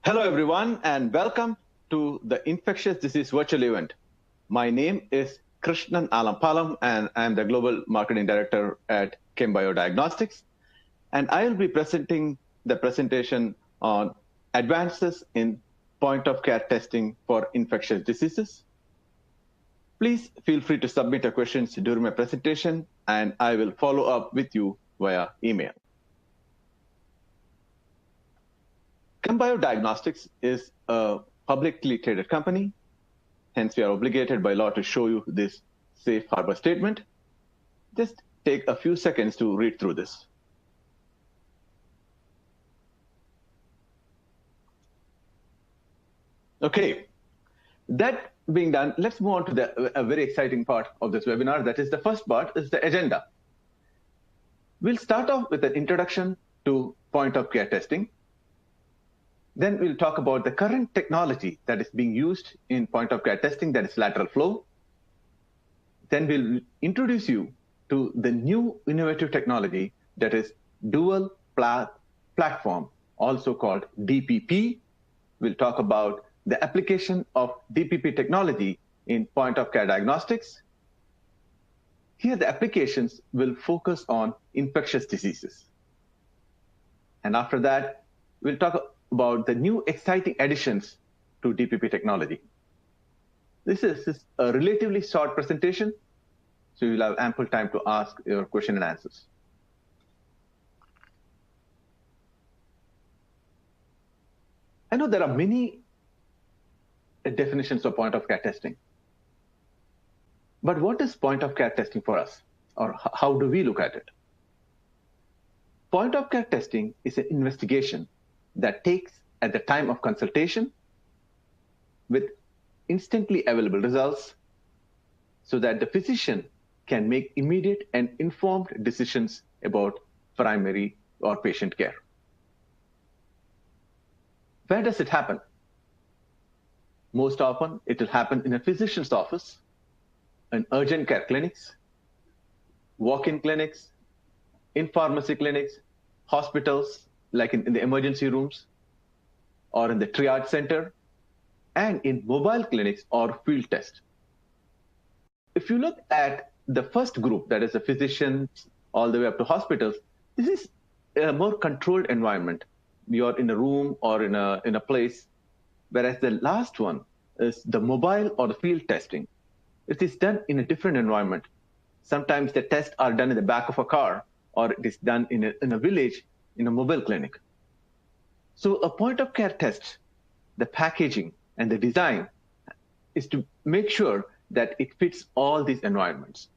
Hello, everyone, and welcome to the Infectious Disease virtual event. My name is Krishnan Allampallam, and I'm the Global Marketing Director at Chembio Diagnostics. And I will be presenting the presentation on advances in point-of-care testing for infectious diseases. Please feel free to submit your questions during my presentation, and I will follow up with you via email. Chembio Diagnostics is a publicly traded company. Hence, we are obligated by law to show you this safe harbor statement. Just take a few seconds to read through this. Okay, that being done, let's move on to a very exciting part of this webinar. That is the first part, is the agenda. We'll start off with an introduction to point-of-care testing. Then we'll talk about the current technology that is being used in point-of-care testing, that is lateral flow. Then we'll introduce you to the new innovative technology that is dual platform, also called DPP. We'll talk about the application of DPP technology in point-of-care diagnostics. Here, the applications will focus on infectious diseases. And after that, we'll talk about the new exciting additions to DPP technology. This is a relatively short presentation, so you'll have ample time to ask your question and answers. I know there are many definitions of point-of-care testing. But what is point-of-care testing for us, or how do we look at it? Point-of-care testing is an investigation that takes at the time of consultation with instantly available results so that the physician can make immediate and informed decisions about primary or patient care. Where does it happen? Most often, it will happen in a physician's office, in urgent care clinics, walk-in clinics, in pharmacy clinics, hospitals, like in the emergency rooms, or in the triage center, and in mobile clinics or field tests. If you look at the first group, that is the physicians all the way up to hospitals, this is a more controlled environment. You're in a room or in a place, whereas the last one is the mobile or the field testing. It is done in a different environment. Sometimes the tests are done in the back of a car, or it is done in a village, in a mobile clinic. So a point-of-care test, the packaging and the design is to make sure that it fits all these environments.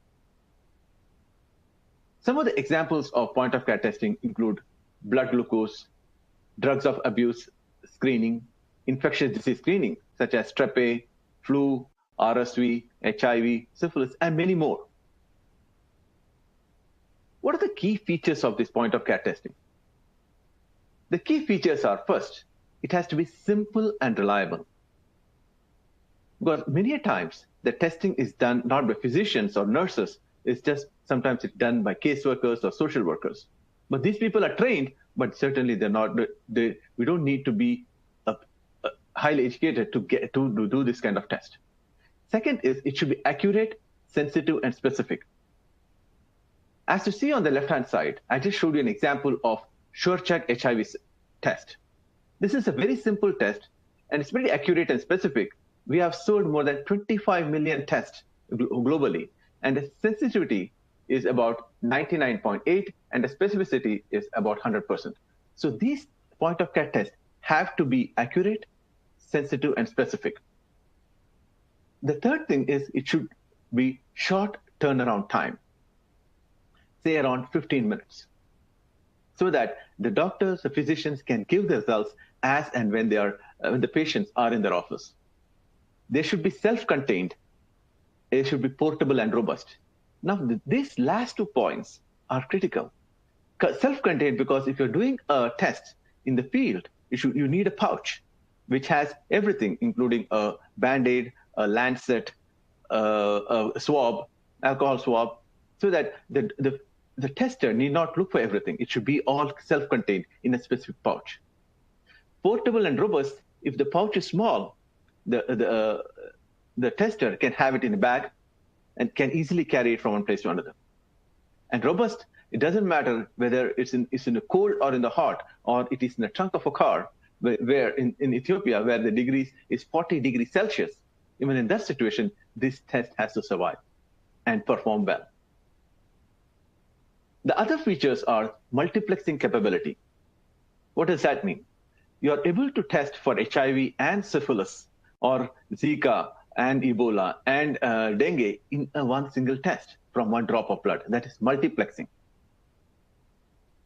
Some of the examples of point-of-care testing include blood glucose, drugs of abuse screening, infectious disease screening, such as strep A, flu, RSV, HIV, syphilis, and many more. What are the key features of this point-of-care testing? The key features are, first, it has to be simple and reliable. Because many times, the testing is done not by physicians or nurses, it's just sometimes it's done by caseworkers or social workers. But these people are trained, but certainly they're not, we don't need to be highly educated to do this kind of test. Second is it should be accurate, sensitive, and specific. As you see on the left-hand side, I just showed you an example of SureCheck HIV test. This is a very simple test, and it's very accurate and specific. We have sold more than 25 million tests globally, and the sensitivity is about 99.8, and the specificity is about 100%. So these point-of-care tests have to be accurate, sensitive, and specific. The third thing is it should be short turnaround time, say around 15 minutes, so that the doctors, the physicians can give the results as and when the patients are in their office. They should be self-contained. They should be portable and robust. Now, these last 2 points are critical. Self-contained, because if you're doing a test in the field, you need a pouch, which has everything, including a Band-Aid, a lancet, a swab, alcohol swab, so that the tester need not look for everything. It should be all self-contained in a specific pouch. portable and robust, if the pouch is small, the tester can have it in a bag and can easily carry it from one place to another. And robust, it doesn't matter whether it's in the cold or in the hot, or it is in the trunk of a car, where in Ethiopia, where the degrees is 40 degrees Celsius. Even in that situation, this test has to survive and perform well. The other features are multiplexing capability. What does that mean? You are able to test for HIV and syphilis, or Zika and Ebola and dengue in one single test from one drop of blood. That is multiplexing.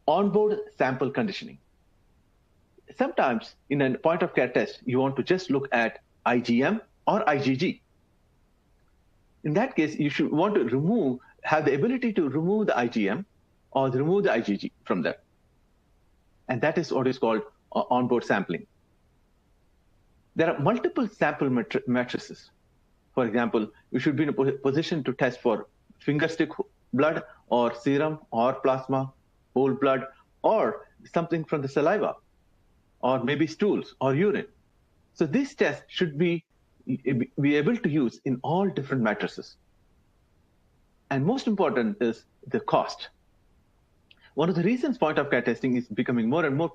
Onboard sample conditioning. Sometimes in a point of care test, you want to just look at IgM or IgG. In that case, you should want to have the ability to remove the IgM or remove the IgG from there. And that is what is called onboard sampling. There are multiple sample matrices. For example, you should be in a position to test for fingerstick blood or serum or plasma, whole blood, or something from the saliva, or maybe stools or urine. So this test should be able to use in all different matrices. And most important is the cost. One of the reasons point-of-care testing is becoming more and more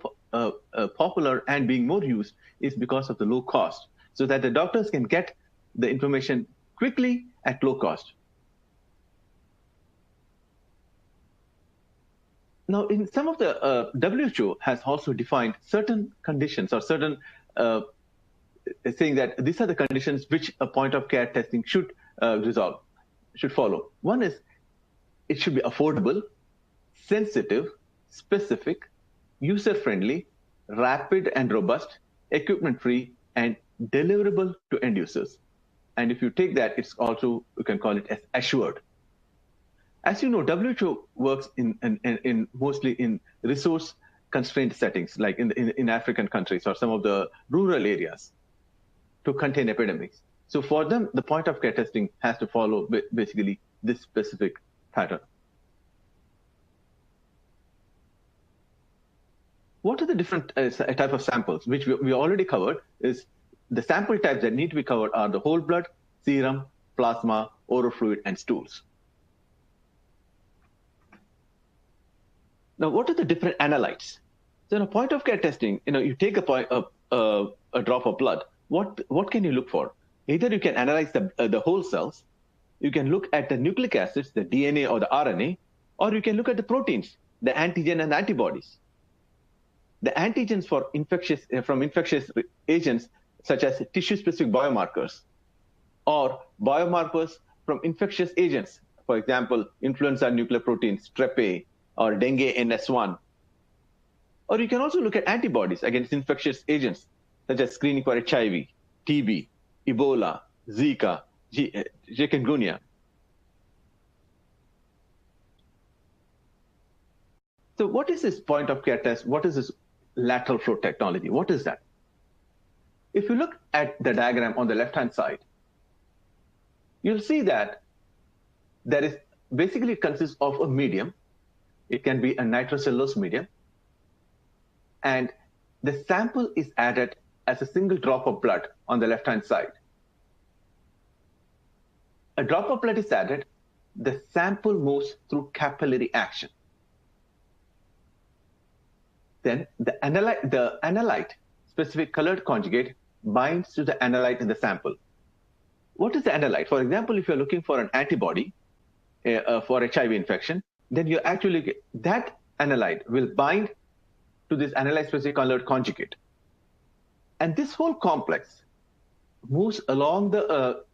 popular and being more used is because of the low cost, so that the doctors can get the information quickly at low cost. Now, in some of the WHO has also defined certain conditions or certain saying that these are the conditions which a point-of-care testing should follow. One is it should be affordable, sensitive, specific, user-friendly, rapid and robust, equipment-free, and deliverable to end users. And if you take that, it's also, you can call it as assured. As you know, WHO works in mostly in resource-constrained settings, like in African countries or some of the rural areas, to contain epidemics. So for them, the point-of-care testing has to follow basically this specific pattern. What are the different type of samples, which we already covered? Is the sample types that need to be covered are the whole blood, serum, plasma, oral fluid, and stools. Now, what are the different analytes? So in a point-of-care testing, you take a drop of blood. What can you look for? Either you can analyze the whole cells, you can look at the nucleic acids, the DNA or the RNA, or you can look at the proteins, the antigen and antibodies. The antigens from infectious agents, such as tissue-specific biomarkers, or biomarkers from infectious agents, for example, influenza nucleoproteins, Strep A, or dengue NS1. Or you can also look at antibodies against infectious agents, such as screening for HIV, TB, Ebola, Zika, chikungunya. So what is this point-of-care test? What is this lateral flow technology? What is that? If you look at the diagram on the left-hand side, you'll see that there is basically consists of a medium. It can be a nitrocellulose medium. And the sample is added as a single drop of blood on the left-hand side. A drop of blood is added. The sample moves through capillary action. Then the analyte, specific colored conjugate, binds to the analyte in the sample. What is the analyte? For example, if you're looking for an antibody for HIV infection, then you actually get that analyte will bind to this analyte specific colored conjugate. And this whole complex moves along the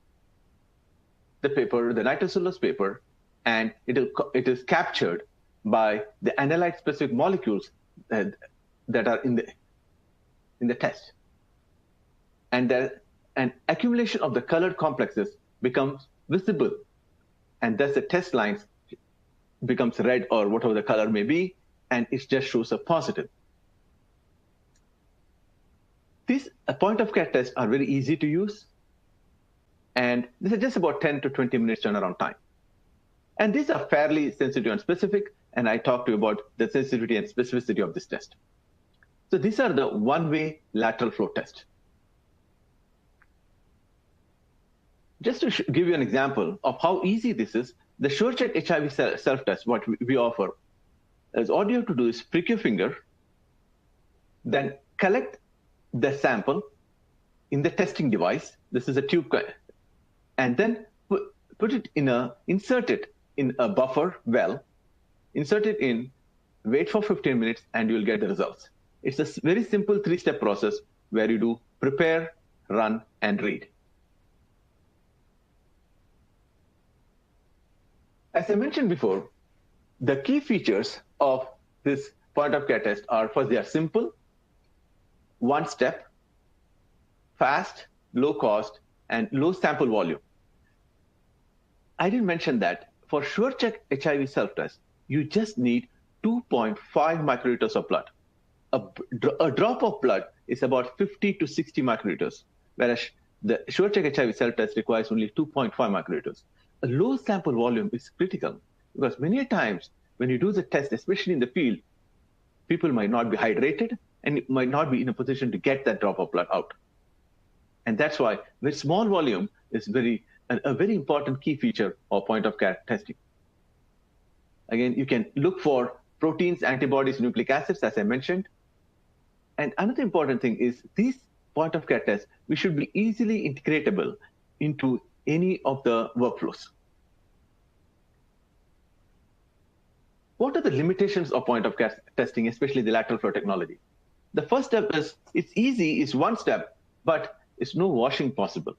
paper, the nitrocellulose paper, and it is captured by the analyte specific molecules that are in the test. And an accumulation of the colored complexes becomes visible, and thus the test lines becomes red or whatever the color may be, and it just shows a positive. These point-of-care tests are very easy to use, and this is just about 10 to 20 minutes turnaround time. And these are fairly sensitive and specific, and I talked to you about the sensitivity and specificity of this test. So these are the one-way lateral flow tests. Just to give you an example of how easy this is, the SureCheck HIV self-test, what we offer, is all you have to do is prick your finger, then collect the sample in the testing device. This is a tube, and then put it in insert it in a buffer well, insert it in, wait for 15 minutes, and you'll get the results. It's a very simple 3-step process where you do prepare, run, and read. As I mentioned before, the key features of this point-of-care test are, first, they are simple, one step, fast, low cost, and low sample volume. I didn't mention that for SureCheck HIV self-test, you just need 2.5 microliters of blood. A drop of blood is about 50 to 60 microliters, whereas the SureCheck HIV self-test requires only 2.5 microliters. A low sample volume is critical because many times when you do the test, especially in the field, people might not be hydrated and might not be in a position to get that drop of blood out. And that's why very small volume is a very important key feature of point-of-care testing. Again, you can look for proteins, antibodies, nucleic acids, as I mentioned. And another important thing is these point-of-care tests, we should be easily integratable into any of the workflows. What are the limitations of point-of-care testing, especially the lateral flow technology? The first step is, it's easy, it's one step, but it's no washing possible.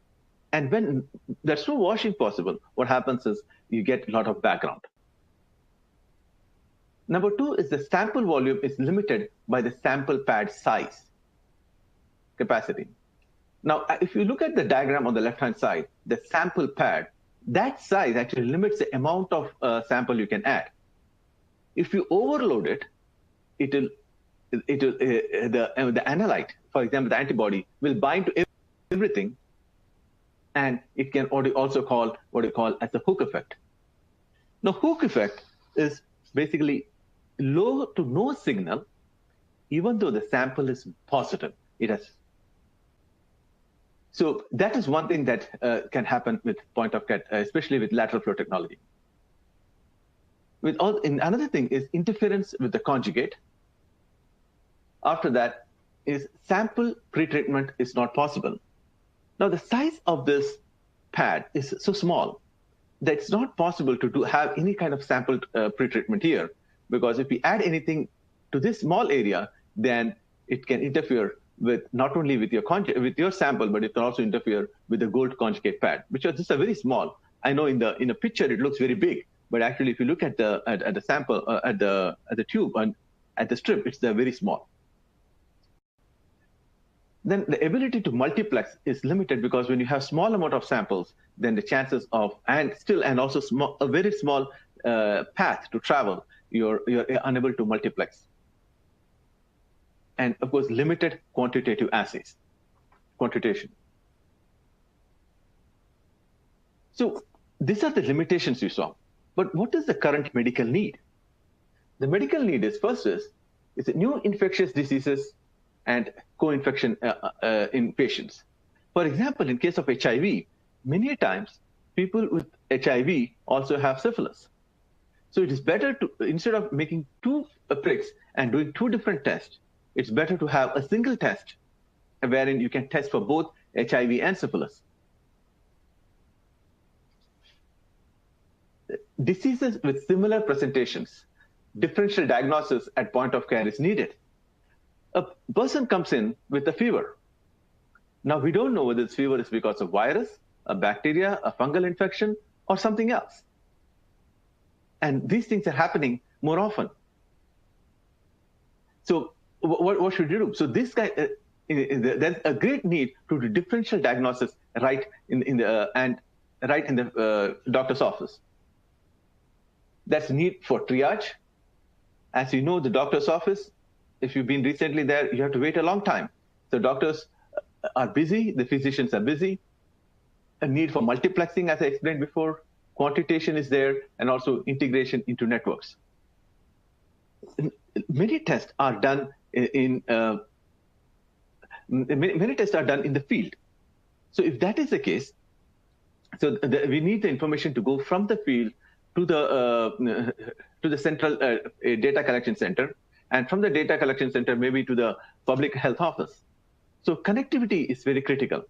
And when there's no washing possible, what happens is you get a lot of background. Number two is the sample volume is limited by the sample pad size, capacity. Now, if you look at the diagram on the left-hand side, the sample pad, that size actually limits the amount of sample you can add. If you overload it, the analyte, for example, the antibody, will bind to everything, and it can also call what you call as a hook effect. Now, hook effect is basically low to no signal, even though the sample is positive. So that is one thing that can happen with point-of-care, especially with lateral flow technology. Another thing is interference with the conjugate. After that is sample pretreatment is not possible. Now, the size of this pad is so small that it's not possible to have any kind of sample pretreatment here, because if we add anything to this small area, then it can interfere with not only with your sample, but it can also interfere with the gold conjugate pad, which is just a very small. I know in a picture it looks very big, but actually if you look at the sample at the tube and at the strip, it's very small. Then the ability to multiplex is limited because when you have small amount of samples, then the chances of a very small path to travel, you're unable to multiplex. And of course, limited quantitative assays, quantitation. So these are the limitations you saw. But what is the current medical need? The medical need is it's new infectious diseases and co-infection in patients. For example, in case of HIV, many times people with HIV also have syphilis. So it is better to, instead of making two pricks and doing two different tests, it's better to have a single test wherein you can test for both HIV and syphilis. Diseases with similar presentations, differential diagnosis at point of care is needed. A person comes in with a fever. Now, we don't know whether this fever is because of virus, a bacteria, a fungal infection, or something else. And these things are happening more often. So what should you do? So this guy, there's a great need to do differential diagnosis right in the doctor's office. That's need for triage. As you know, the doctor's office, if you've been recently there, you have to wait a long time. So doctors are busy, the physicians are busy. A need for multiplexing, as I explained before, quantitation is there, and also integration into networks. Many tests are done many tests are done in the field. So if that is the case, so we need the information to go from the field to the central data collection center, and from the data collection center maybe to the public health office. So connectivity is very critical,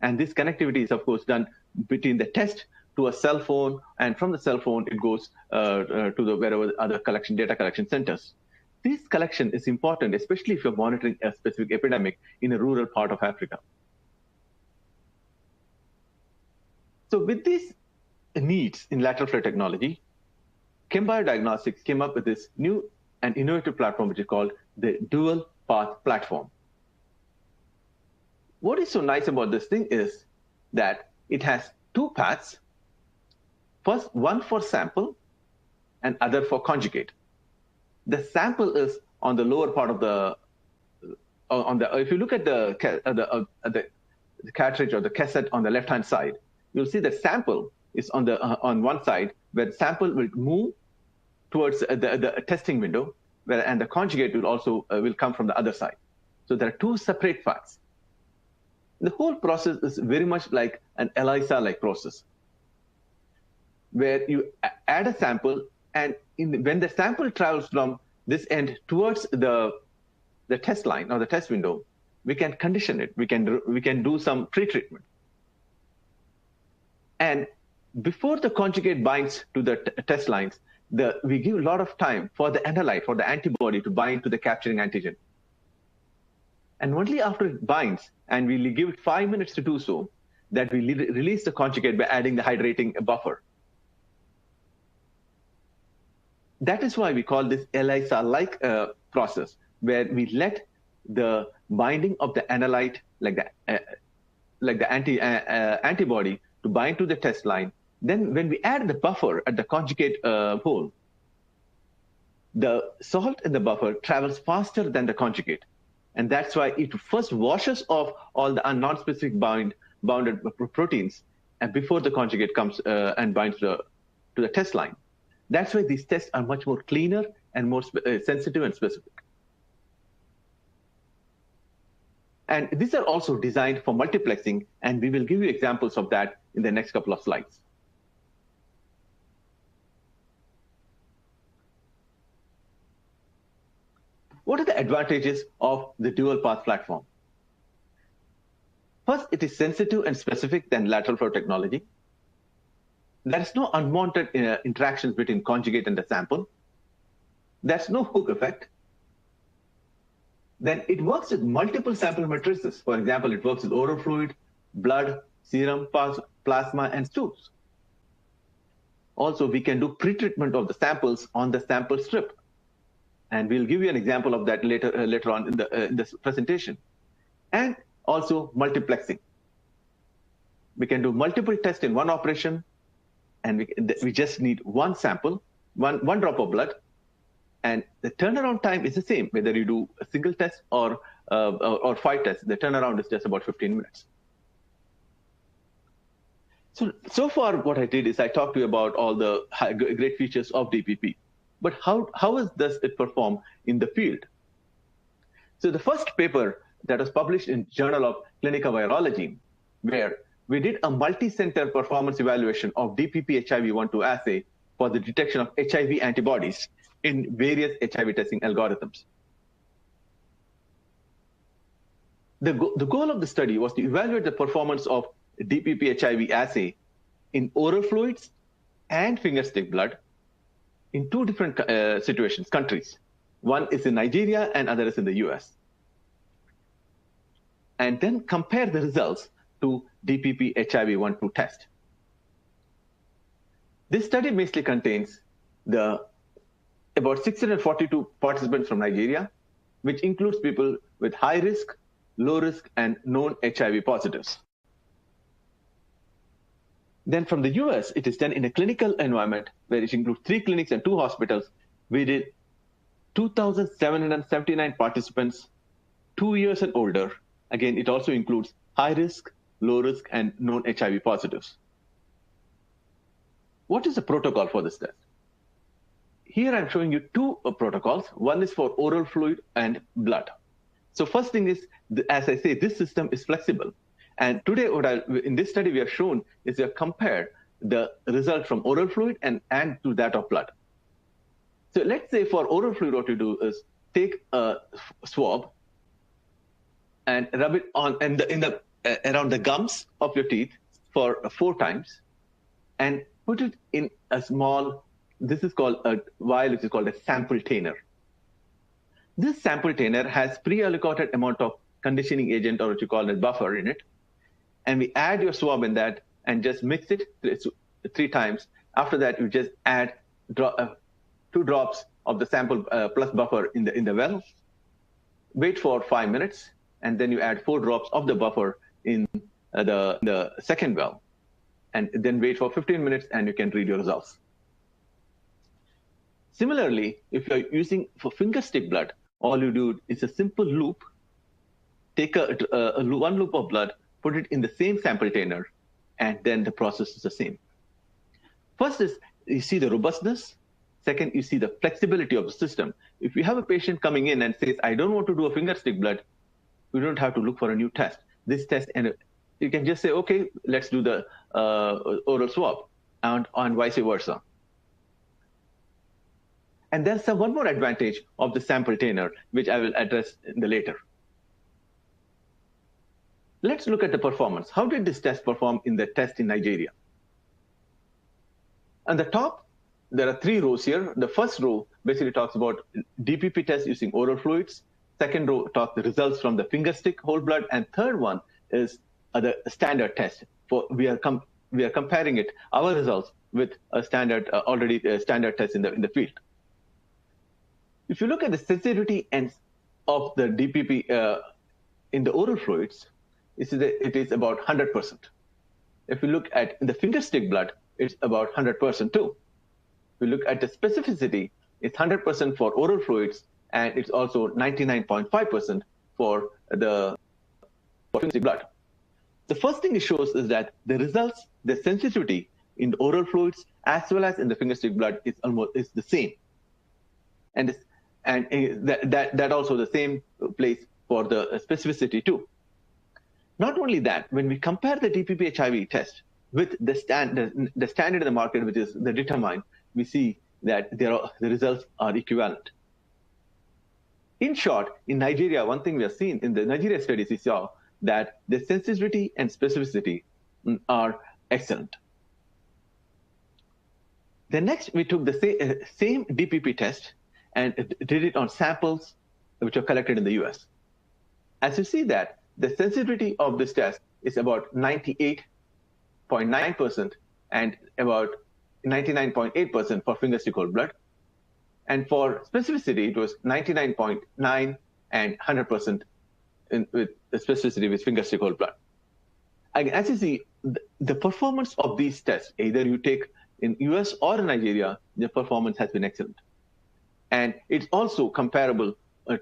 and this connectivity is of course done between the test to a cell phone, and from the cell phone it goes to the wherever other data collection centers. This collection is important, especially if you're monitoring a specific epidemic in a rural part of Africa. So with these needs in lateral flow technology, Chembio Diagnostics came up with this new and innovative platform, which is called the Dual Path Platform. What is so nice about this thing is that it has two paths. First, one for sample and other for conjugate. The sample is on the lower part of the, if you look at the cartridge or the cassette on the left-hand side, you'll see that sample is on one side, where the sample will move towards the testing window, and the conjugate will also will come from the other side. So there are two separate paths. The whole process is very much like an ELISA-like process, where you add a sample, and when the sample travels from this end towards the test line or the test window, we can condition it. We can do some pre-treatment. And before the conjugate binds to the test lines, we give a lot of time for the analyte, for the antibody to bind to the capturing antigen. And only after it binds, and we give it 5 minutes to do so, that we release the conjugate by adding the hydrating buffer. That is why we call this ELISA-like process, where we let the binding of the analyte, like the antibody, to bind to the test line. Then when we add the buffer at the conjugate hole, the salt in the buffer travels faster than the conjugate. And that's why it first washes off all the non-specific bounded proteins and before the conjugate comes and binds to the test line. That's why these tests are much more cleaner and more sensitive and specific. And these are also designed for multiplexing, and we will give you examples of that in the next couple of slides. What are the advantages of the dual path platform? First, it is sensitive and specific than lateral flow technology. There is no unwanted interactions between conjugate and the sample. There's no hook effect. Then it works with multiple sample matrices. For example, it works with oral fluid, blood, serum, plasma, and stools. Also, we can do pre-treatment of the samples on the sample strip. And we'll give you an example of that later on in this presentation. And also multiplexing. We can do multiple tests in one operation, and we just need one sample, one drop of blood, and the turnaround time is the same, whether you do a single test or 5 tests. The turnaround is just about 15 minutes. So far, what I did is I talked to you about all the great features of DPP. But how does it perform in the field? So the first paper that was published in Journal of Clinical Virology, where we did a multi-center performance evaluation of DPP HIV-12 assay for the detection of HIV antibodies in various HIV testing algorithms. The goal of the study was to evaluate the performance of DPP HIV assay in oral fluids and fingerstick blood in 2 different countries. One is in Nigeria and other is in the US. And then compare the results to DPP HIV-12 test. This study basically contains about 642 participants from Nigeria, which includes people with high risk, low risk, and known HIV positives. Then from the US, it is done in a clinical environment where it includes 3 clinics and 2 hospitals. We did 2,779 participants, 2 years and older. Again, it also includes high risk, low risk, and known HIV positives. What is the protocol for this test? here I'm showing you two protocols. One is for oral fluid and blood. So first thing is, as I say, this system is flexible. And today, in this study we have shown is we have compared the result from oral fluid and to that of blood. So let's say for oral fluid, what you do is take a swab and rub it on around the gums of your teeth for 4 times, and put it in a small, this is called a vial, which is called a sample tainer. This sample tainer has pre-allocated amount of conditioning agent, or what you call a buffer, in it. And we add your swab in that and just mix it 3 times. After that, you just add 2 drops of the sample plus buffer in the well. Wait for 5 minutes, and then you add 4 drops of the buffer in the second well. And then wait for 15 minutes, and you can read your results. Similarly, if you're using for finger stick blood, all you do is a simple loop. Take one loop of blood, put it in the same sample tainer, and then the process is the same. First is you see the robustness. Second, you see the flexibility of the system. If you have a patient coming in and says, I don't want to do a finger stick blood, you don't have to look for a new test. This test, and you can just say, okay, let's do the oral swab, and vice versa. And there's one more advantage of the sample tainer, which I will address in the later. Let's look at the performance. How did this test perform in the test in Nigeria? On the top, there are 3 rows here. The first row basically talks about DPP test using oral fluids. Second row talks the results from the finger stick whole blood, and third one is the standard test. We are comparing our results with a standard standard test in the field. If you look at the sensitivity of the DPP in the oral fluids, it is about 100%. If you look at the finger stick blood, it's about 100% too. If you look at the specificity, it's 100% for oral fluids, and it's also 99.5% for the finger stick blood. The first thing it shows is that the results, the sensitivity in the oral fluids as well as in the finger stick blood is the same, and that also the same place for the specificity too. Not only that, when we compare the DPP HIV test with the standard in the market, which is the determined, we see that the results are equivalent. In short, in Nigeria, one thing we have seen in the Nigeria studies, we saw that the sensitivity and specificity are excellent. Then next, we took the same DPP test and did it on samples which are collected in the US. As you see that, the sensitivity of this test is about 98.9% and about 99.8% for finger stick whole blood. And for specificity, it was 99.9 and 100% with the specificity with finger stick whole blood. Again, as you see, the performance of these tests, either you take in US or in Nigeria, the performance has been excellent. And it's also comparable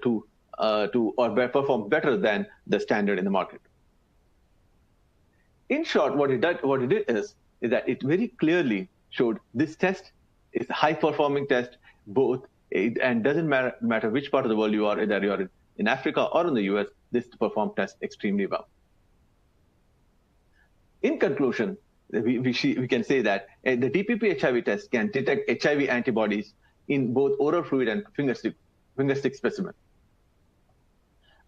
to perform better than the standard in the market. In short, what it did is that it very clearly showed this test is a high-performing test, and doesn't matter which part of the world you are, either you're in Africa or in the US, this performs test extremely well. In conclusion, we can say that the DPP HIV test can detect HIV antibodies in both oral fluid and finger stick specimen.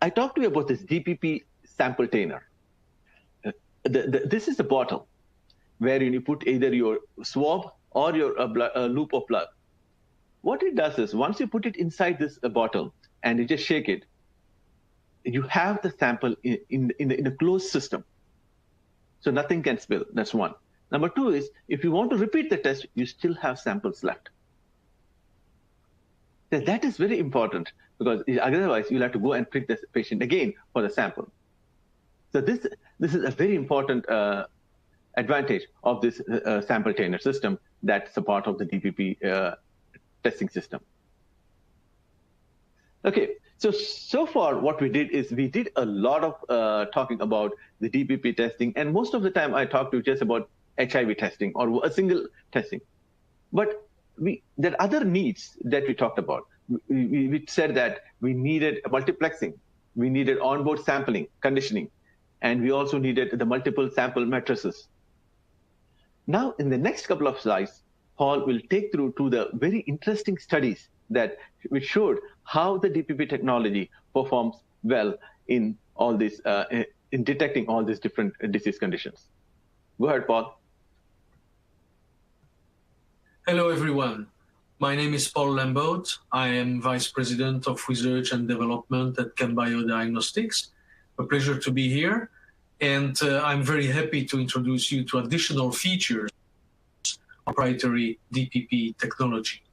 I talked to you about this DPP sample tainer. This is a bottle where you put either your swab or your loop of blood. What it does is, once you put it inside this bottle and you just shake it, you have the sample in a closed system. So nothing can spill. That's one. Number 2 is, if you want to repeat the test, you still have samples left. That is very important, because otherwise you'll have to go and prick the patient again for the sample. So this is a very important advantage of this sample tainer system that's a part of the DPP testing system. Okay, so far what we did is we did a lot of talking about the DPP testing, and most of the time I talked to just about HIV testing or a single testing. But there are other needs that we talked about. We said that we needed multiplexing, we needed onboard sampling, conditioning, and we also needed the multiple sample matrices. Now, in the next couple of slides, Paul will take through to the very interesting studies that which showed how the DPP technology performs well in all this, in detecting all these different disease conditions. Go ahead, Paul. Hello, everyone. My name is Paul Lambout. I am Vice President of Research and Development at Chembio Diagnostics. A pleasure to be here. And I'm very happy to introduce you to additional features of proprietary DPP technology.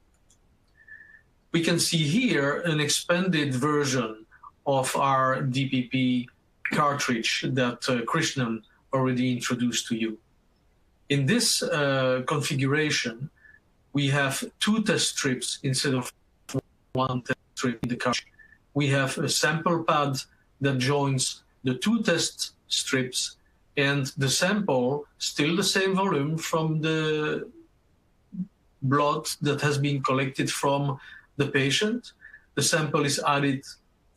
We can see here an expanded version of our DPP cartridge that Krishnan already introduced to you. In this configuration, we have 2 test strips instead of 1 test strip in the cartridge. We have a sample pad that joins the 2 test strips, and the sample, still the same volume from the blood that has been collected from the patient. The sample is added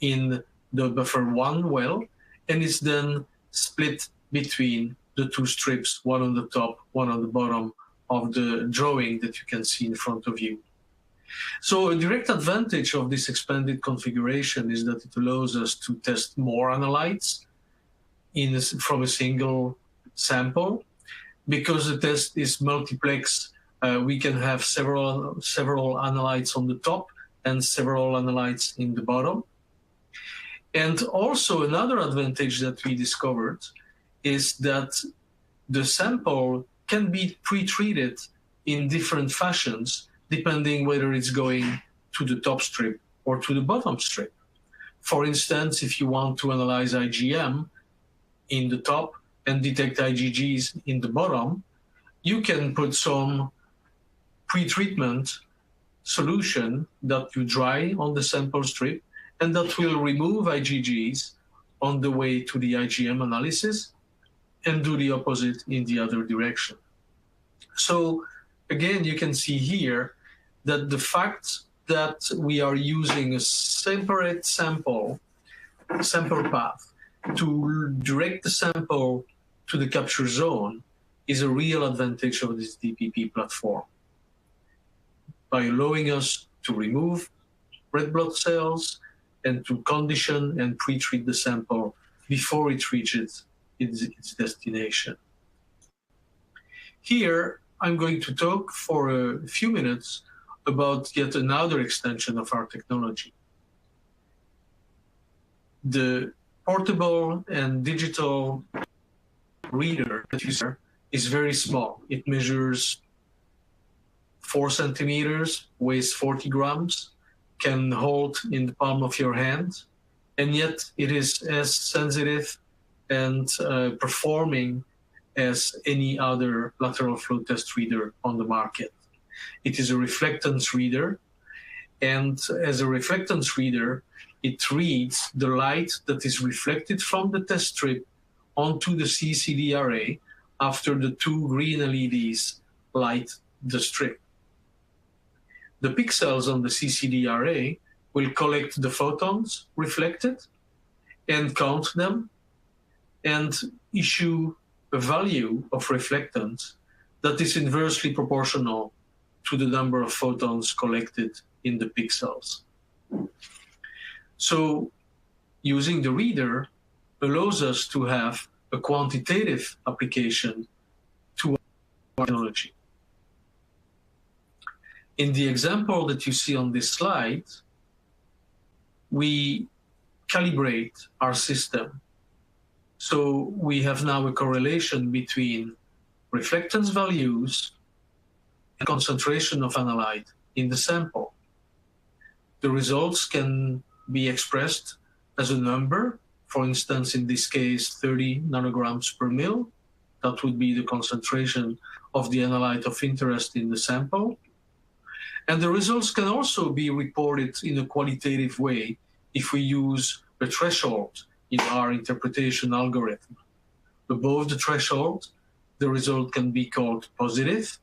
in the buffer 1 well, and is then split between the 2 strips, one on the top, one on the bottom of the drawing that you can see in front of you. So a direct advantage of this expanded configuration is that it allows us to test more analytes from a single sample. Because the test is multiplex, we can have several analytes on the top and several analytes in the bottom. And also another advantage that we discovered is that the sample can be pre-treated in different fashions, depending whether it's going to the top strip or to the bottom strip. For instance, if you want to analyze IgM in the top and detect IgGs in the bottom, you can put some pre-treatment solution that you dry on the sample strip, and that will remove IgGs on the way to the IgM analysis, and do the opposite in the other direction. So again, you can see here that the fact that we are using a separate sample path to direct the sample to the capture zone is a real advantage of this DPP platform, by allowing us to remove red blood cells and to condition and pre-treat the sample before it reaches its destination. Here, I'm going to talk for a few minutes about yet another extension of our technology. The portable and digital reader that you see is very small. It measures 4 centimeters, weighs 40 grams, can hold in the palm of your hand, and yet it is as sensitive and performing as any other lateral flow test reader on the market. It is a reflectance reader, and as a reflectance reader, it reads the light that is reflected from the test strip onto the CCD array after the 2 green LEDs light the strip. The pixels on the CCD array will collect the photons reflected and count them and issue a value of reflectance that is inversely proportional to the number of photons collected in the pixels. So using the reader allows us to have a quantitative application to our technology. In the example that you see on this slide, we calibrate our system. So we have now a correlation between reflectance values and concentration of analyte in the sample. The results can be expressed as a number. For instance, in this case, 30 nanograms per mil. That would be the concentration of the analyte of interest in the sample. And the results can also be reported in a qualitative way if we use a threshold in our interpretation algorithm. Above the threshold, the result can be called positive.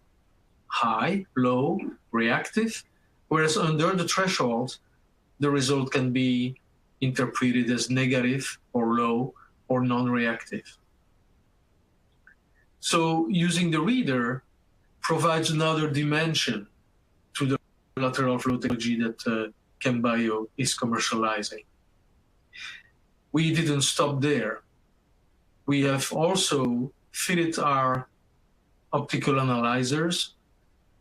high, low, reactive, whereas under the threshold, the result can be interpreted as negative or low or non-reactive. So using the reader provides another dimension to the lateral flow technology that Chembio is commercializing. We didn't stop there. We have also fitted our optical analyzers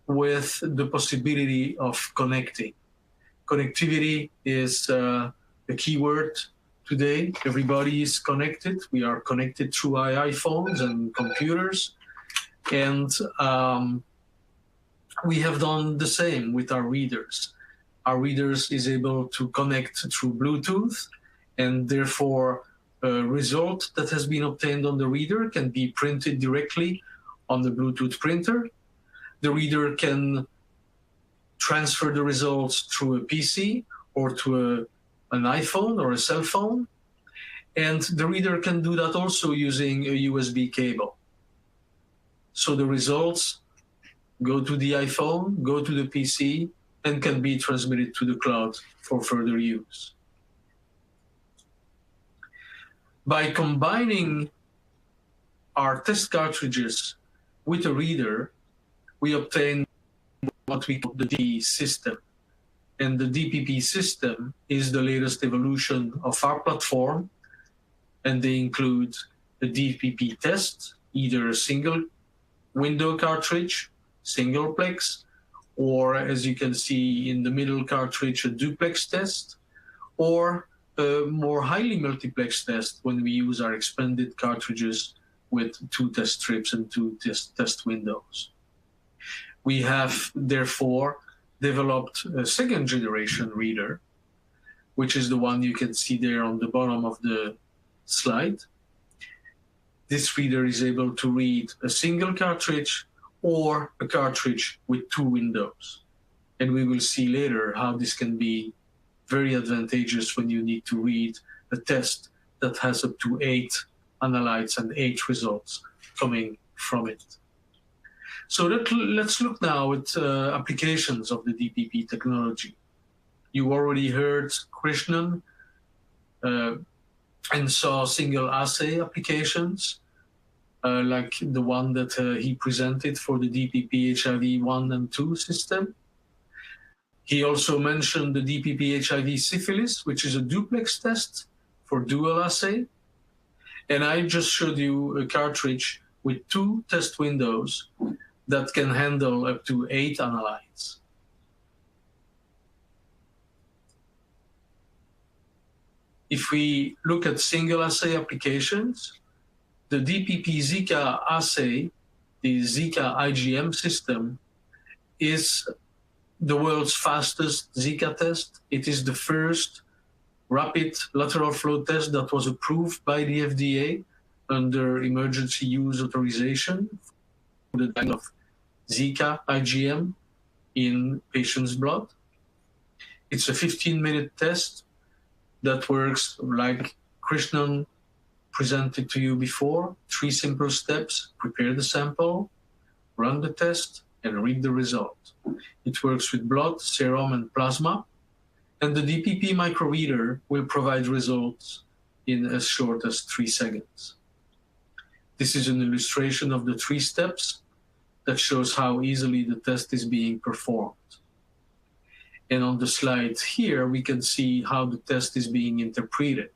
with the possibility of connecting. Connectivity is a keyword today. Everybody is connected. We are connected through iPhones and computers. And we have done the same with our readers. Our readers is able to connect through Bluetooth, and therefore a result that has been obtained on the reader can be printed directly on the Bluetooth printer. The reader can transfer the results through a PC or to an iPhone or a cell phone. And the reader can do that also using a USB cable. So the results go to the iPhone, go to the PC, and can be transmitted to the cloud for further use. By combining our test cartridges with a reader, we obtain what we call the DPP system. And the DPP system is the latest evolution of our platform, and they include a DPP test, either a single window cartridge, singleplex, or as you can see in the middle cartridge, a duplex test, or a more highly multiplex test when we use our expanded cartridges with 2 test strips and 2 test windows. We have therefore developed a second generation reader, which is the one you can see there on the bottom of the slide. This reader is able to read a single cartridge or a cartridge with 2 windows. And we will see later how this can be very advantageous when you need to read a test that has up to 8 analytes and 8 results coming from it. So let's look now at applications of the DPP technology. You already heard Krishnan and saw single assay applications, like the one that he presented for the DPP HIV 1 and 2 system. He also mentioned the DPP HIV Syphilis, which is a duplex test for dual assay. And I just showed you a cartridge with 2 test windows that can handle up to 8 analytes. If we look at single assay applications, the DPP Zika assay, the Zika IgM system, is the world's fastest Zika test. It is the first rapid lateral flow test that was approved by the FDA under emergency use authorization for the diagnosis of Zika IgM in patients' blood. It's a 15-minute test that works like Krishnan presented to you before. 3 simple steps: prepare the sample, run the test, and read the result. It works with blood, serum, and plasma. And the DPP microreader will provide results in as short as 3 seconds. This is an illustration of the 3 steps that shows how easily the test is being performed. And on the slide here, we can see how the test is being interpreted.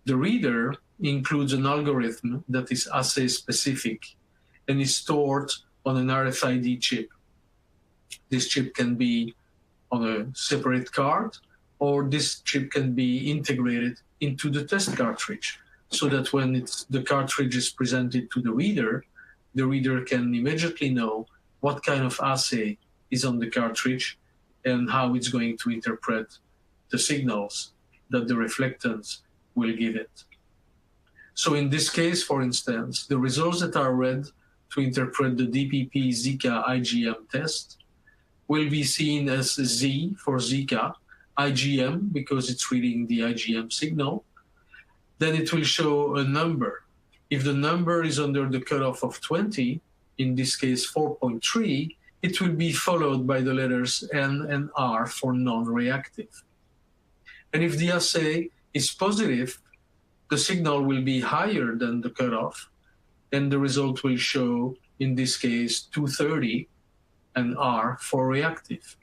The reader includes an algorithm that is assay specific and is stored on an RFID chip. This chip can be on a separate card, or this chip can be integrated into the test cartridge, so that when the cartridge is presented to the reader can immediately know what kind of assay is on the cartridge and how it's going to interpret the signals that the reflectance will give it. So in this case, for instance, the results that are read to interpret the DPP Zika IgM test will be seen as Z for Zika, IgM because it's reading the IgM signal. Then it will show a number. If the number is under the cutoff of 20, in this case 4.3, it will be followed by the letters N and R for non-reactive. And if the assay is positive, the signal will be higher than the cutoff, and the result will show, in this case, 230 and R for reactive.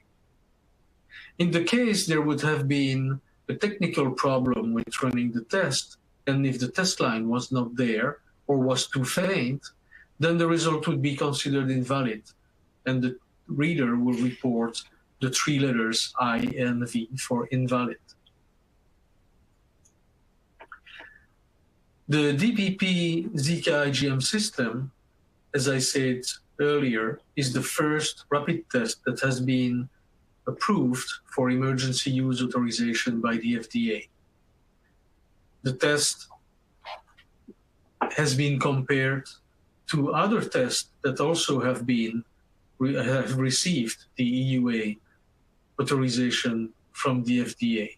In the case there would have been a technical problem with running the test, and if the test line was not there or was too faint, then the result would be considered invalid, and the reader will report the 3 letters I and V for invalid. The DPP Zika IgM system, as I said earlier, is the first rapid test that has been approved for emergency use authorization by the FDA. The test has been compared to other tests that also have received the EUA authorization from the FDA.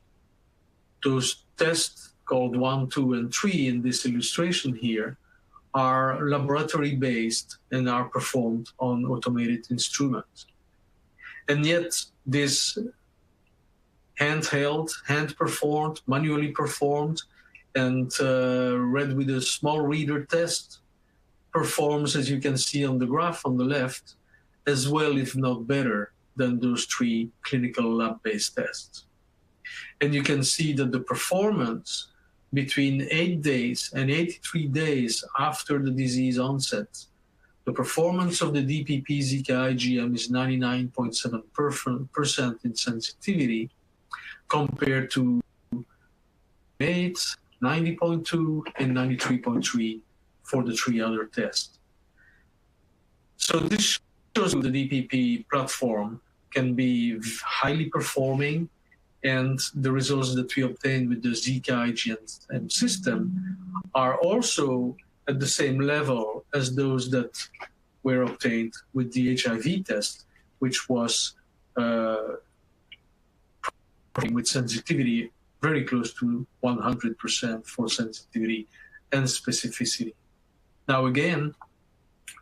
Those tests, called 1, 2, and 3 in this illustration here, are laboratory-based and are performed on automated instruments. And yet this handheld, hand-performed, manually performed, and read with a small reader test performs, as you can see on the graph on the left, as well, if not better, than those 3 clinical lab-based tests. And you can see that the performance between 8 days and 83 days after the disease onset, the performance of the DPP Zika IgM is 99.7% in sensitivity compared to 8, 90.2, and 93.3 for the 3 other tests. So this shows you the DPP platform can be highly performing, and the results that we obtained with the Zika IgM system are also at the same level as those that were obtained with the HIV test, which was with sensitivity very close to 100% for sensitivity and specificity. Now again,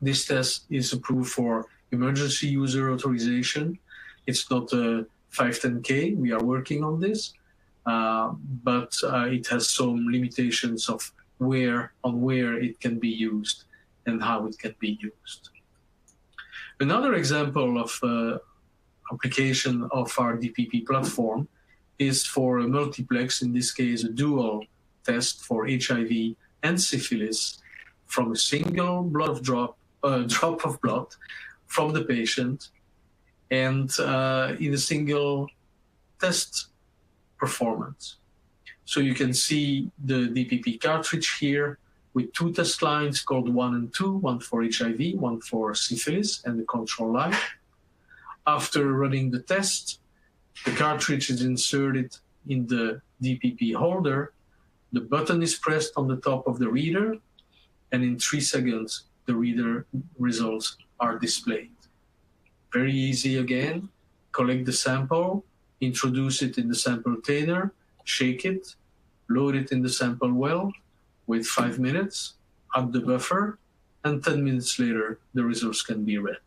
this test is approved for emergency user authorization. It's not a 510K, we are working on this, but it has some limitations of where it can be used and how it can be used. Another example of application of our DPP platform is for a multiplex, in this case a dual test for HIV and syphilis from a single drop of blood from the patient, and in a single test performance. So you can see the DPP cartridge here with 2 test lines called 1 and 2, one for HIV, one for syphilis, and the control line. After running the test, the cartridge is inserted in the DPP holder, the button is pressed on the top of the reader, and in 3 seconds, the reader results are displayed. Very easy again. Collect the sample, introduce it in the sample container, shake it, load it in the sample well, wait 5 minutes, add the buffer, and 10 minutes later, the results can be read.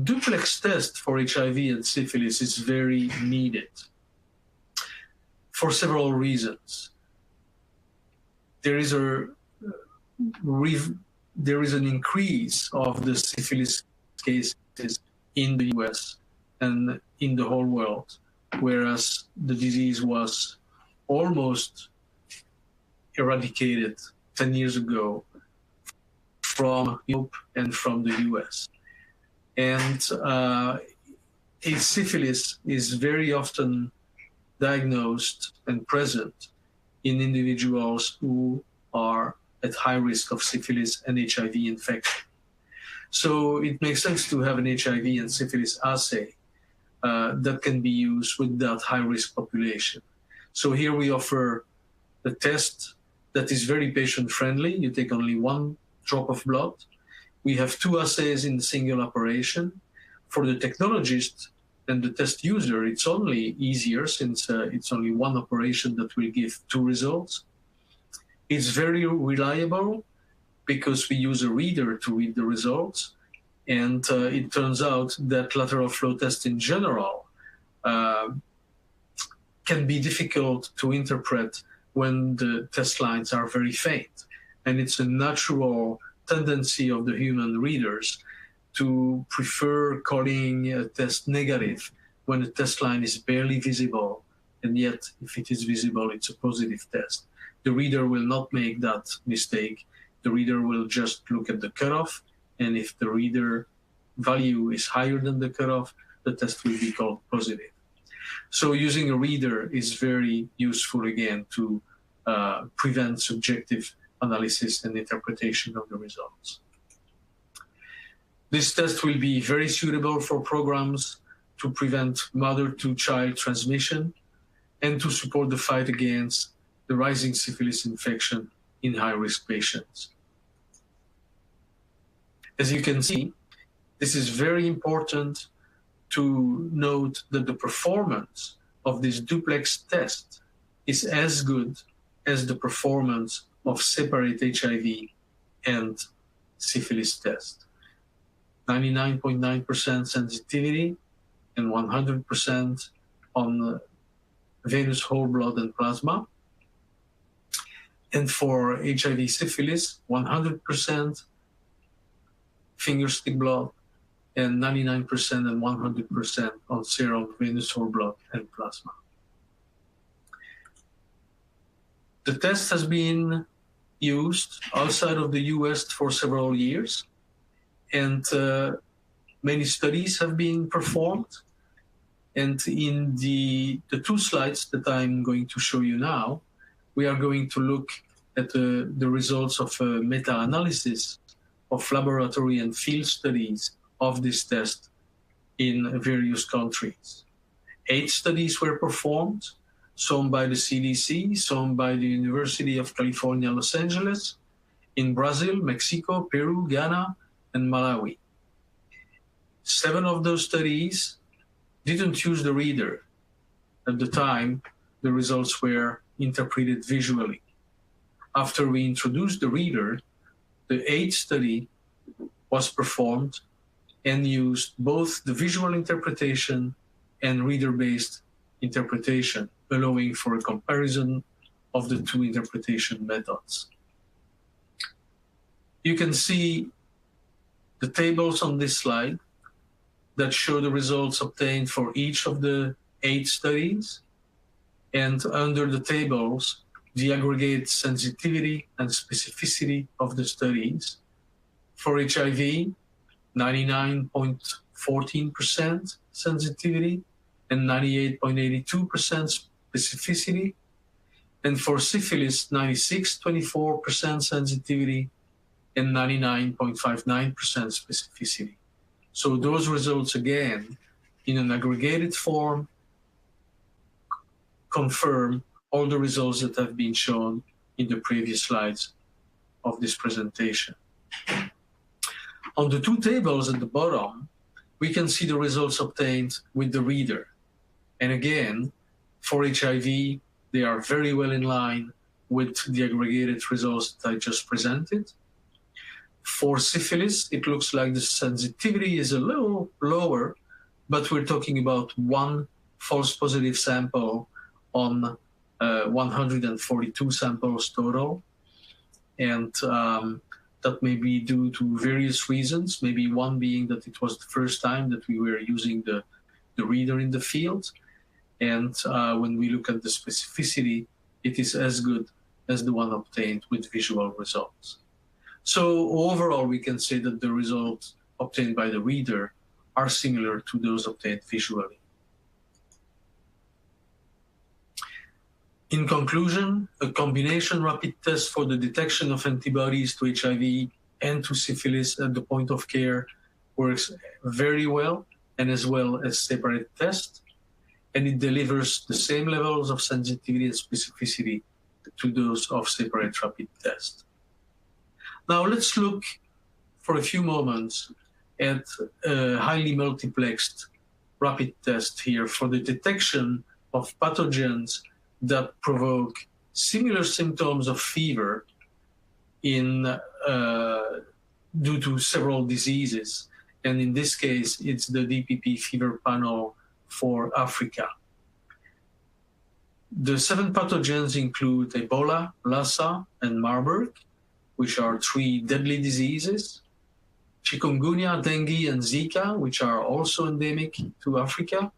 Duplex test for HIV and syphilis is very needed for several reasons. There is an increase of the syphilis cases in the US and in the whole world, whereas the disease was almost eradicated 10 years ago from Europe and from the US. And syphilis is very often diagnosed and present in individuals who are at high risk of syphilis and HIV infection. So it makes sense to have an HIV and syphilis assay that can be used with that high-risk population. So here we offer a test that is very patient-friendly. You take only 1 drop of blood. We have 2 assays in a single operation. For the technologist and the test user, it's only easier since it's only 1 operation that will give 2 results. It's very reliable, because we use a reader to read the results. And it turns out that lateral flow tests in general can be difficult to interpret when the test lines are very faint. And it's a natural tendency of the human readers to prefer calling a test negative when the test line is barely visible, and yet if it is visible, it's a positive test. The reader will not make that mistake. The reader will just look at the cutoff, and if the reader value is higher than the cutoff, the test will be called positive. So using a reader is very useful, again, to prevent subjective analysis and interpretation of the results. This test will be very suitable for programs to prevent mother-to-child transmission and to support the fight against the rising syphilis infection in high-risk patients. As you can see, this is very important to note that the performance of this duplex test is as good as the performance of separate HIV and syphilis test. 99.9% sensitivity and 100% on venous whole blood and plasma. And for HIV syphilis, 100% finger stick blood and 99% and 100% on serum venous whole blood and plasma. The test has been used outside of the US for several years, and many studies have been performed. And in the two slides that I'm going to show you now, we are going to look at the results of a meta-analysis of laboratory and field studies of this test in various countries. 8 studies were performed, some by the CDC, some by the University of California, Los Angeles, in Brazil, Mexico, Peru, Ghana, and Malawi. 7 of those studies didn't use the reader. At the time, the results were interpreted visually. After we introduced the reader, the 8th study was performed and used both the visual interpretation and reader-based interpretation, allowing for a comparison of the 2 interpretation methods. You can see the tables on this slide that show the results obtained for each of the 8 studies, and under the tables, the aggregate sensitivity and specificity of the studies. For HIV, 99.14% sensitivity and 98.82% specificity. And for syphilis, 96.24% sensitivity and 99.59% specificity. So those results, again, in an aggregated form, confirm all the results that have been shown in the previous slides of this presentation. On the 2 tables at the bottom, we can see the results obtained with the reader. And again, for HIV, they are very well in line with the aggregated results that I just presented. For syphilis, it looks like the sensitivity is a little lower, but we're talking about 1 false positive sample on 142 samples total. And that may be due to various reasons, maybe one being that it was the first time that we were using the reader in the field. And when we look at the specificity, it is as good as the one obtained with visual results. So overall, we can say that the results obtained by the reader are similar to those obtained visually. In conclusion, a combination rapid test for the detection of antibodies to HIV and to syphilis at the point of care works very well, and as well as separate tests, and it delivers the same levels of sensitivity and specificity to those of separate rapid tests. Now let's look for a few moments at a highly multiplexed rapid test here for the detection of pathogens that provoke similar symptoms of fever due to several diseases. And in this case, it's the DPP fever panel for Africa. The 7 pathogens include Ebola, Lassa, and Marburg, which are 3 deadly diseases. Chikungunya, dengue, and Zika, which are also endemic to Africa.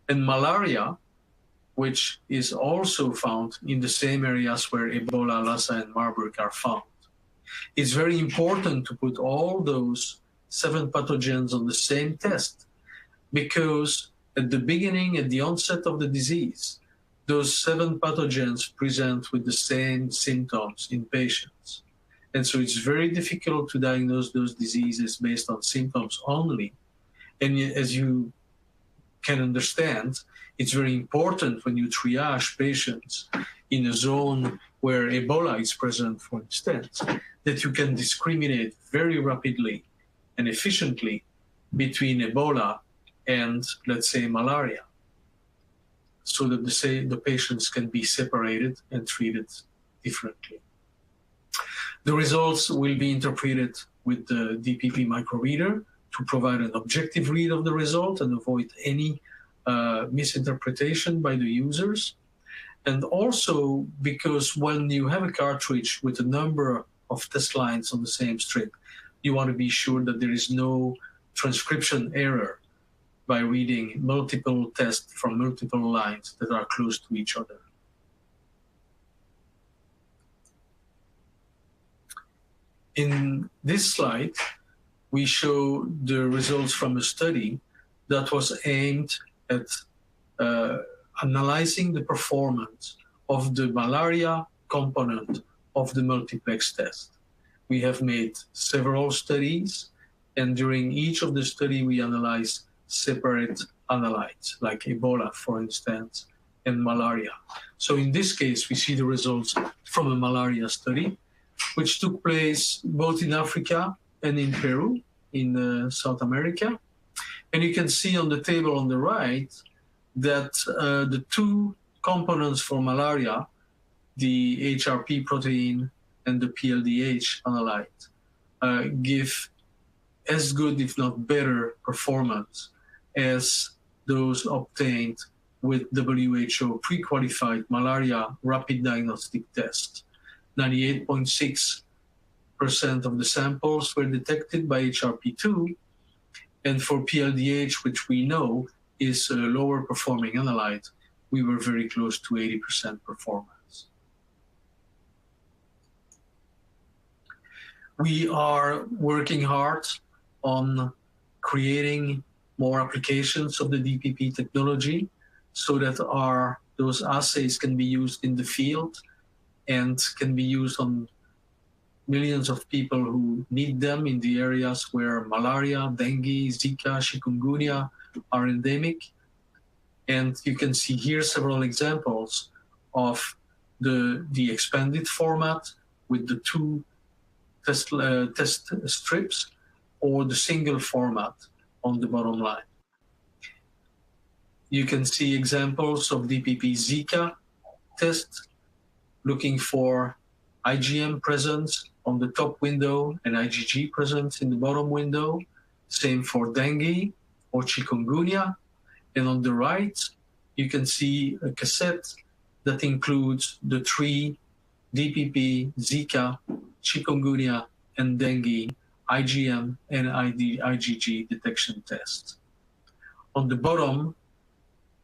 And malaria, which is also found in the same areas where Ebola, Lassa, and Marburg are found. It's very important to put all those 7 pathogens on the same test, because at the beginning, at the onset of the disease, those 7 pathogens present with the same symptoms in patients. And so it's very difficult to diagnose those diseases based on symptoms only. And as you can understand, it's very important when you triage patients in a zone where Ebola is present, for instance, that you can discriminate very rapidly and efficiently between Ebola and, let's say, malaria, so that the patients can be separated and treated differently. The results will be interpreted with the DPP microreader to provide an objective read of the result and avoid any misinterpretation by the users. And also because when you have a cartridge with a number of test lines on the same strip, you want to be sure that there is no transcription error by reading multiple tests from multiple lines that are close to each other. In this slide, we show the results from a study that was aimed at analyzing the performance of the malaria component of the multiplex test. We have made several studies, and during each of the study, we analyzed separate analytes, like Ebola, for instance, and malaria. So in this case, we see the results from a malaria study, which took place both in Africa and in Peru, in South America. And you can see on the table on the right that the 2 components for malaria, the HRP protein and the PLDH analyte, give as good, if not better, performance as those obtained with WHO pre-qualified malaria rapid diagnostic test. 98.6% of the samples were detected by HRP2, and for PLDH, which we know is a lower performing analyte, we were very close to 80% performance. We are working hard on creating more applications of the DPP technology so that those assays can be used in the field and can be used on millions of people who need them in the areas where malaria, dengue, Zika, chikungunya are endemic. And you can see here several examples of the expanded format with the 2 test strips, or the single format on the bottom line. You can see examples of DPP Zika test, looking for IgM presence on the top window and IgG presence in the bottom window. Same for dengue or chikungunya. And on the right, you can see a cassette that includes the 3 DPP, Zika, chikungunya, and dengue IgM and IgG detection tests. On the bottom,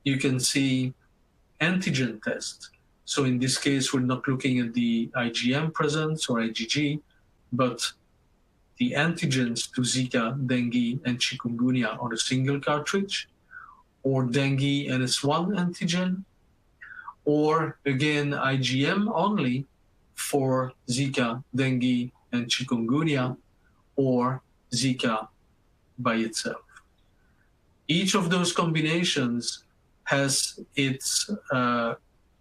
you can see antigen test. So in this case, we're not looking at the IgM presence or IgG, but the antigens to Zika, dengue, and chikungunya on a single cartridge, or dengue NS1 antigen, or again, IgM only for Zika, dengue, and chikungunya, or Zika by itself. Each of those combinations has its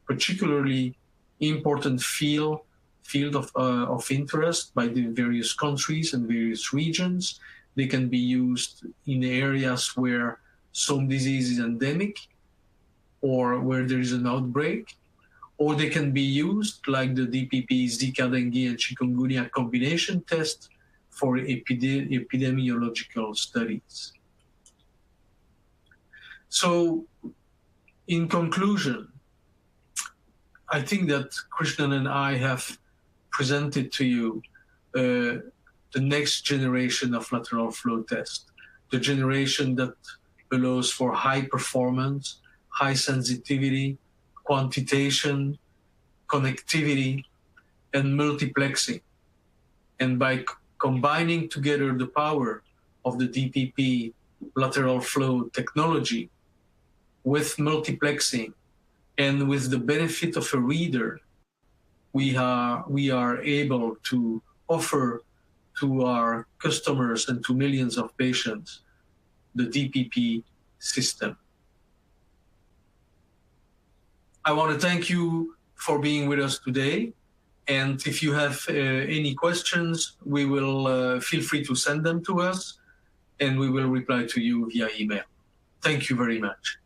particularly important field of interest by the various countries and various regions. They can be used in areas where some disease is endemic or where there is an outbreak, or they can be used like the DPP Zika, dengue, and chikungunya combination test for epidemiological studies. So, in conclusion, I think that Krishnan and I have presented to you the next generation of lateral flow test, the generation that allows for high performance, high sensitivity, quantitation, connectivity, and multiplexing. And by combining together the power of the DPP lateral flow technology with multiplexing and with the benefit of a reader, we are able to offer to our customers and to millions of patients the DPP system. I want to thank you for being with us today. And if you have any questions, we will feel free to send them to us, and we will reply to you via email. Thank you very much.